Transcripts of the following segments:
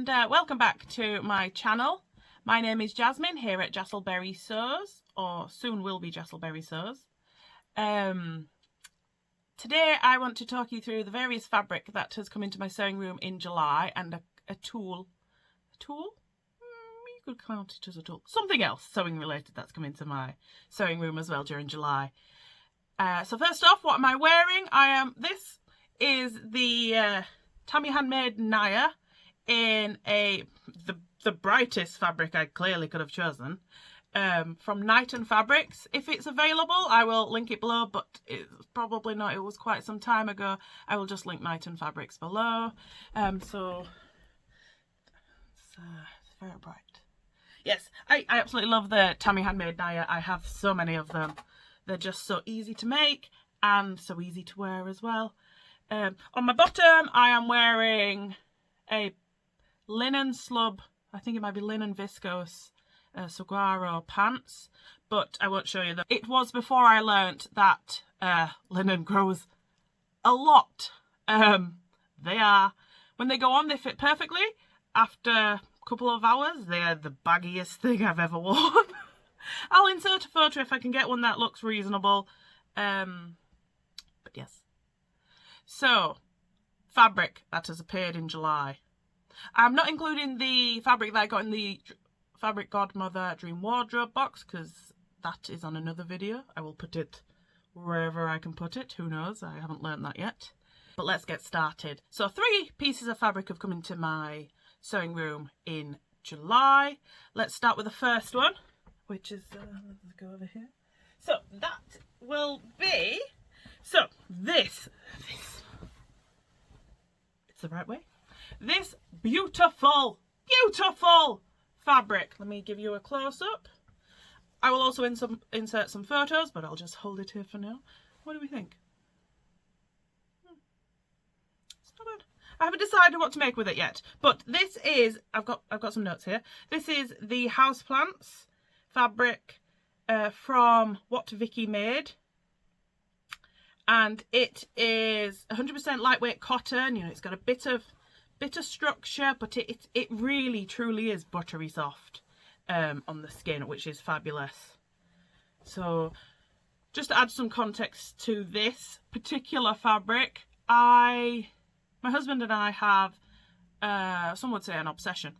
and welcome back to my channel. My name is Jasmine here at Beckys Sews, or soon will be Beckys Sews. Today I want to talk you through the various fabric that has come into my sewing room in July, and a tool? You could count it as a tool. Something else sewing related that's come into my sewing room as well during July. So first off, what am I wearing? This is the Tammy Handmade Naya in the brightest fabric I clearly could have chosen, from Knighton Fabrics. If it's available, I will link it below, but it's probably not. It was quite some time ago. I will just link Knighton Fabrics below. So it's very bright. Yes, I absolutely love the Tammy Handmade Naya. I have so many of them. They're just so easy to make and so easy to wear as well. On my bottom, I am wearing a linen slub, I think it might be linen viscose saguaro pants, but I won't show you that. It was before I learnt that linen grows a lot. When they go on, they fit perfectly. After a couple of hours, they are the baggiest thing I've ever worn. I'll insert a photo if I can get one that looks reasonable. But yes. So, fabric that has appeared in July. I'm not including the fabric that I got in the Fabric Godmother Dream Wardrobe box, because that is on another video. I will put it wherever I can put it. Who knows? I haven't learned that yet. But let's get started. So 3 pieces of fabric have come into my sewing room in July. Let's start with the first one, which is, let's go over here. So that will be, this, it's the right way. This beautiful fabric. Let me give you a close-up. I will also insert some photos, but I'll just hold it here for now. What do we think? It's not bad. I haven't decided what to make with it yet, but this is, I've got some notes here. This is the Houseplants fabric from what Vicki made. And it is 100% lightweight cotton. You know, it's got a bit of structure, but it really truly is buttery soft on the skin, which is fabulous. So just to add some context to this particular fabric, my husband and I have, some would say an obsession.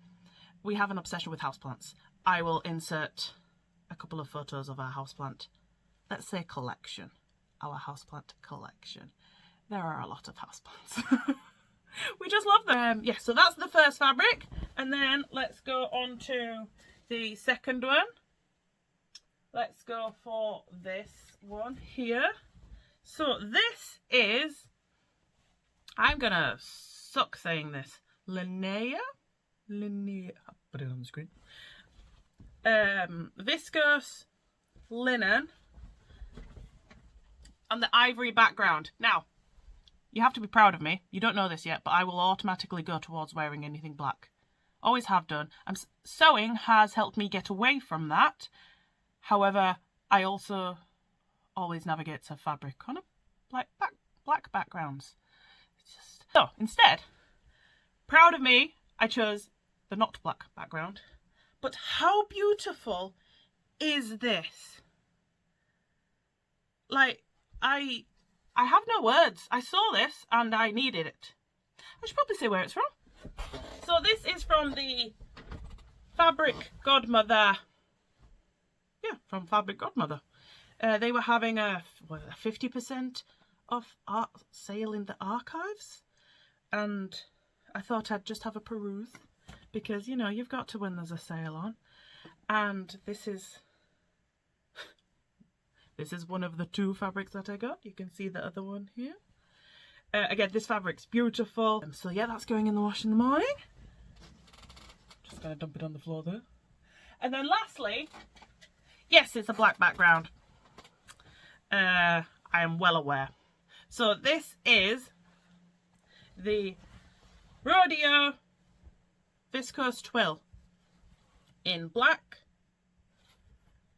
We have an obsession with houseplants. I will insert a couple of photos of our houseplant, let's say collection, our houseplant collection. There are a lot of houseplants. We just love them. Yeah, so that's the first fabric. And then let's go on to the second one. Let's go for this one here. So this is, I'm going to suck saying this, Linnaea. I'll put it on the screen. Viscose linen on the ivory background. Now, you have to be proud of me. You don't know this yet, but I will automatically go towards wearing anything black. Always have done. Sewing has helped me get away from that. However, I also always navigate to fabric on a black backgrounds. So instead, proud of me, I chose the not black background. But how beautiful is this? Like, I have no words. I saw this and I needed it. I should probably say where it's from. So this is from the Fabric Godmother. Yeah, from Fabric Godmother. They were having a 50% off sale in the archives. And I thought I'd just have a peruse, because, you know, you've got to when there's a sale on. And this is one of the 2 fabrics that I got. You can see the other one here. Again, this fabric's beautiful. So yeah, that's going in the wash in the morning. Just gonna dump it on the floor there. And then lastly, yes, it's a black background. I am well aware. So this is the Rodeo Viscose Twill in black.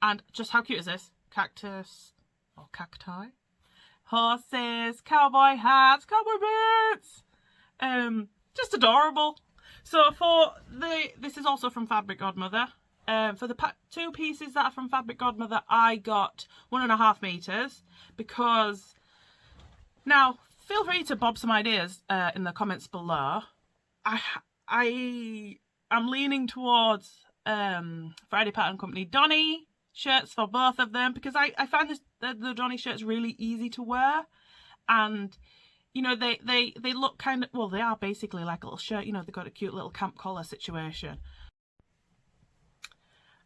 And just how cute is this? Cactus or cacti, horses, cowboy hats, cowboy boots, just adorable. So for this is also from Fabric Godmother. For the two pieces that are from Fabric Godmother, I got 1.5 meters because now feel free to bob some ideas in the comments below. I'm leaning towards Friday Pattern Company Donny shirts for both of them because I find the Donny shirts really easy to wear, and you know they look kind of, well, they are basically like a little shirt, you know, they've got a cute little camp collar situation.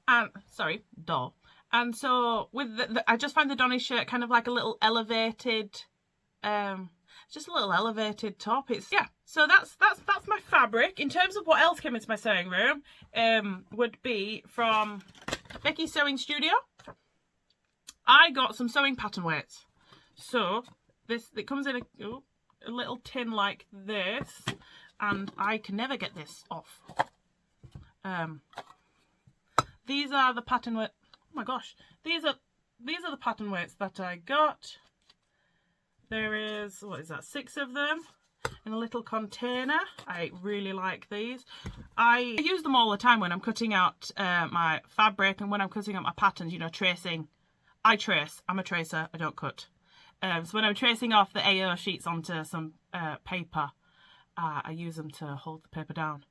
And sorry, doll. And so with I just find the Donny shirt kind of like a little elevated, just a little elevated top. It's, yeah. So that's my fabric. In terms of what else came into my sewing room, would be from Beckys Sewing Studio. I got some sewing pattern weights. So it comes in a little tin like this, and I can never get this off. These are the pattern weights. Oh my gosh, these are the pattern weights that I got. There is, what is that, 6 of them in a little container. I really like these. I use them all the time when I'm cutting out my fabric and when I'm cutting out my patterns, you know, tracing. I trace. I'm a tracer. I don't cut. So when I'm tracing off the AO sheets onto some paper, I use them to hold the paper down.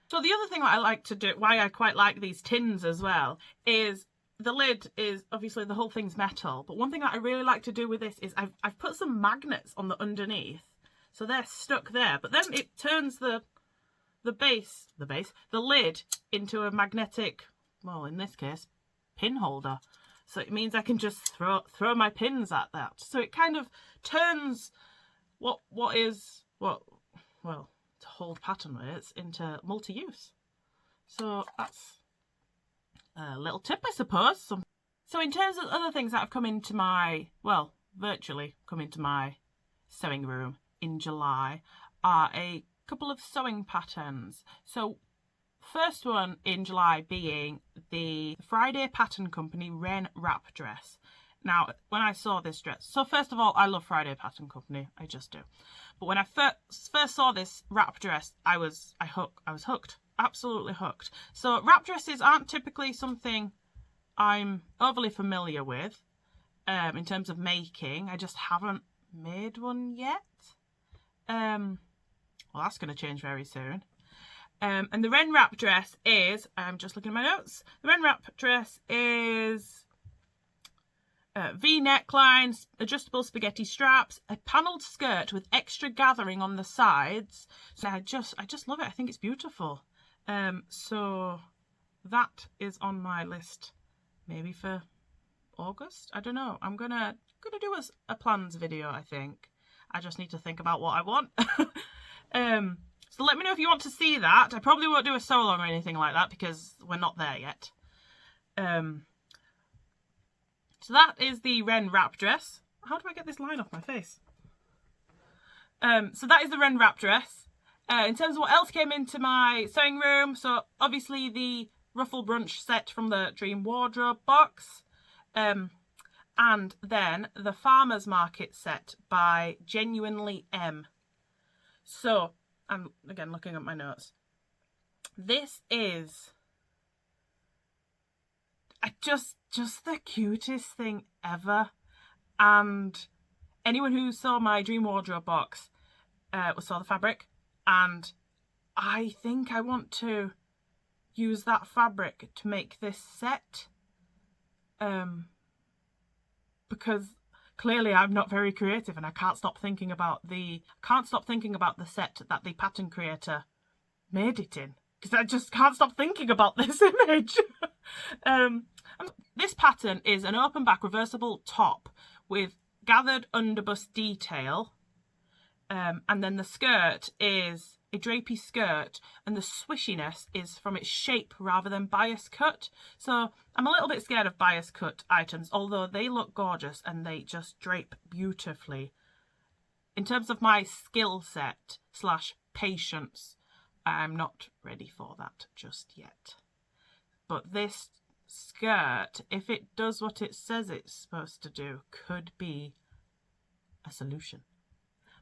So the other thing that I like to do, why I quite like these tins as well, is the lid is, obviously the whole thing's metal, but one thing that I really like to do with this is I've put some magnets on the underneath, so they're stuck there, but then it turns the lid into a magnetic, well, in this case, pin holder. So it means I can just throw my pins at that. So it kind of turns well, to hold pattern weights into multi-use. So that's a little tip, I suppose. So in terms of other things that have come into my, well, virtually come into my sewing room in July are a couple of sewing patterns. So first one in July being the Friday Pattern Company Ren Wrap Dress. Now, when I saw this dress, so first of all, I love Friday Pattern Company, I just do. But when I first saw this wrap dress, I was hooked, absolutely hooked. So wrap dresses aren't typically something I'm overly familiar with in terms of making. I just haven't made one yet. Well, that's going to change very soon. And the Ren Wrap Dress is, I'm just looking at my notes, the Ren Wrap Dress is V necklines, adjustable spaghetti straps, a panelled skirt with extra gathering on the sides. So I just love it. I think it's beautiful. So that is on my list, maybe for August. I don't know. I'm gonna do a plans video. I think I just need to think about what I want. So let me know if you want to see that. I probably won't do a sew along or anything like that because we're not there yet. So that is the Ren Wrap Dress. How do I get this line off my face? So that is the Ren Wrap Dress. In terms of what else came into my sewing room, so obviously the ruffle brunch set from the Dream Wardrobe box. And then the Farmer's Market set by Genuinely Em. So I'm again looking at my notes. This is just the cutest thing ever, and anyone who saw my Dream Wardrobe box saw the fabric, and I think I want to use that fabric to make this set, because clearly I'm not very creative and I can't stop thinking about the set that the pattern creator made it in, because I just can't stop thinking about this image. This pattern is an open back reversible top with gathered underbust detail, and then the skirt is a drapey skirt, and the swishiness is from its shape rather than bias cut. So I'm a little bit scared of bias cut items, although they look gorgeous and they just drape beautifully. In terms of my skill set / patience, I'm not ready for that just yet. But this skirt, if it does what it says it's supposed to do, could be a solution.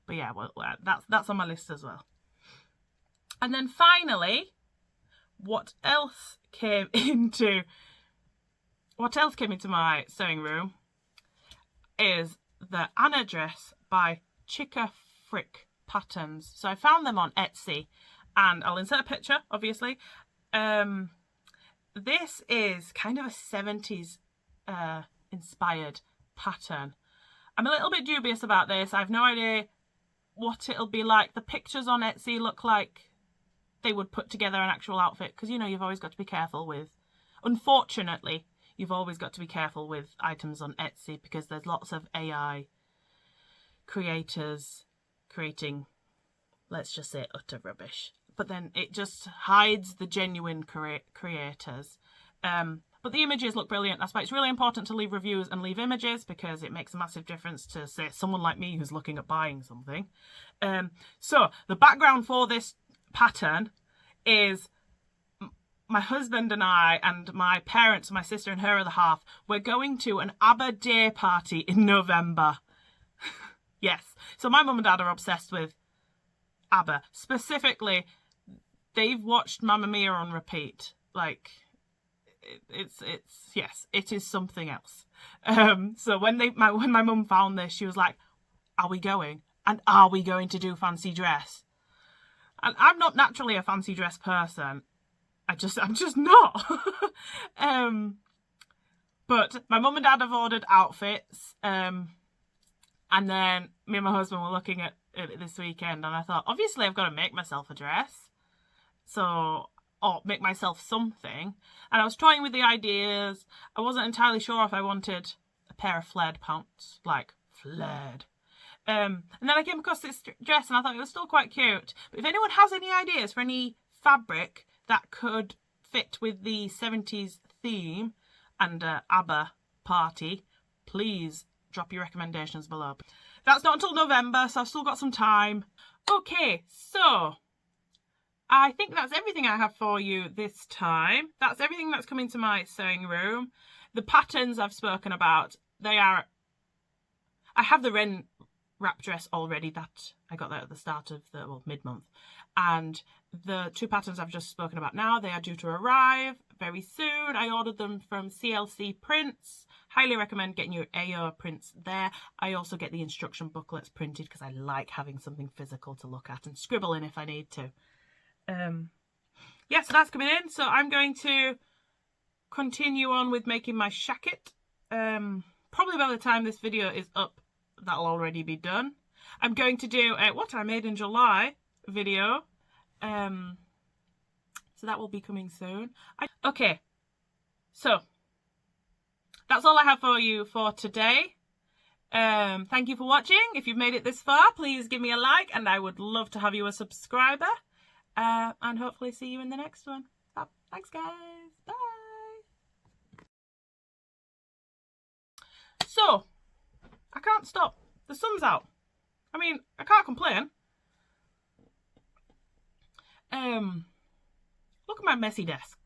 But yeah, well, that's on my list as well. And then finally, what else came into my sewing room is the Anna dress by Chikafrik patterns. So I found them on Etsy, and I'll insert a picture, obviously. This is kind of a 70s inspired pattern. I'm a little bit dubious about this. I've no idea what it'll be like. The pictures on Etsy look like they would put together an actual outfit, because, you know, you've always got to be careful with, unfortunately, you've always got to be careful with items on Etsy, because there's lots of AI creators creating, let's just say, utter rubbish. But then it just hides the genuine creators. But the images look brilliant. That's why it's really important to leave reviews and leave images, because it makes a massive difference to, say, someone like me who's looking at buying something. So the background for this pattern is my husband and I and my parents, my sister and her other half, we're going to an ABBA day party in November. Yes. So my mum and dad are obsessed with ABBA. Specifically, they've watched Mamma Mia on repeat. Like, it's yes, it is something else. So when my mum found this, she was like, "Are we going? And are we going to do fancy dress?" And I'm not naturally a fancy dress person. I'm just not. But my mum and dad have ordered outfits. And then me and my husband were looking at it this weekend, and I thought, obviously I've got to make myself a dress. So, or make myself something. And I was toying with the ideas. I wasn't entirely sure if I wanted a pair of flared pants, like flared. And then I came across this dress and I thought it was still quite cute. But if anyone has any ideas for any fabric that could fit with the 70s theme and ABBA party, please drop your recommendations below. That's not until November, so I've still got some time. Okay, so I think that's everything I have for you this time. That's everything that's coming to my sewing room. The patterns I've spoken about, I have the Ren Wrap Dress already. That I got that at the start of mid-month. And the two patterns I've just spoken about now, they are due to arrive very soon. I ordered them from CLC Prints. Highly recommend getting your AO prints there. I also get the instruction booklets printed because I like having something physical to look at and scribble in if I need to. Yeah, so that's coming in. So I'm going to continue on with making my shacket. Probably by the time this video is up, that'll already be done. I'm going to do a what I made in July video. So that will be coming soon. Okay, so that's all I have for you for today. Thank you for watching. If you've made it this far, please give me a like, and I would love to have you a subscriber. And hopefully see you in the next one. Thanks, guys. Bye. So, I can't stop. The sun's out. I mean, I can't complain. Look at my messy desk.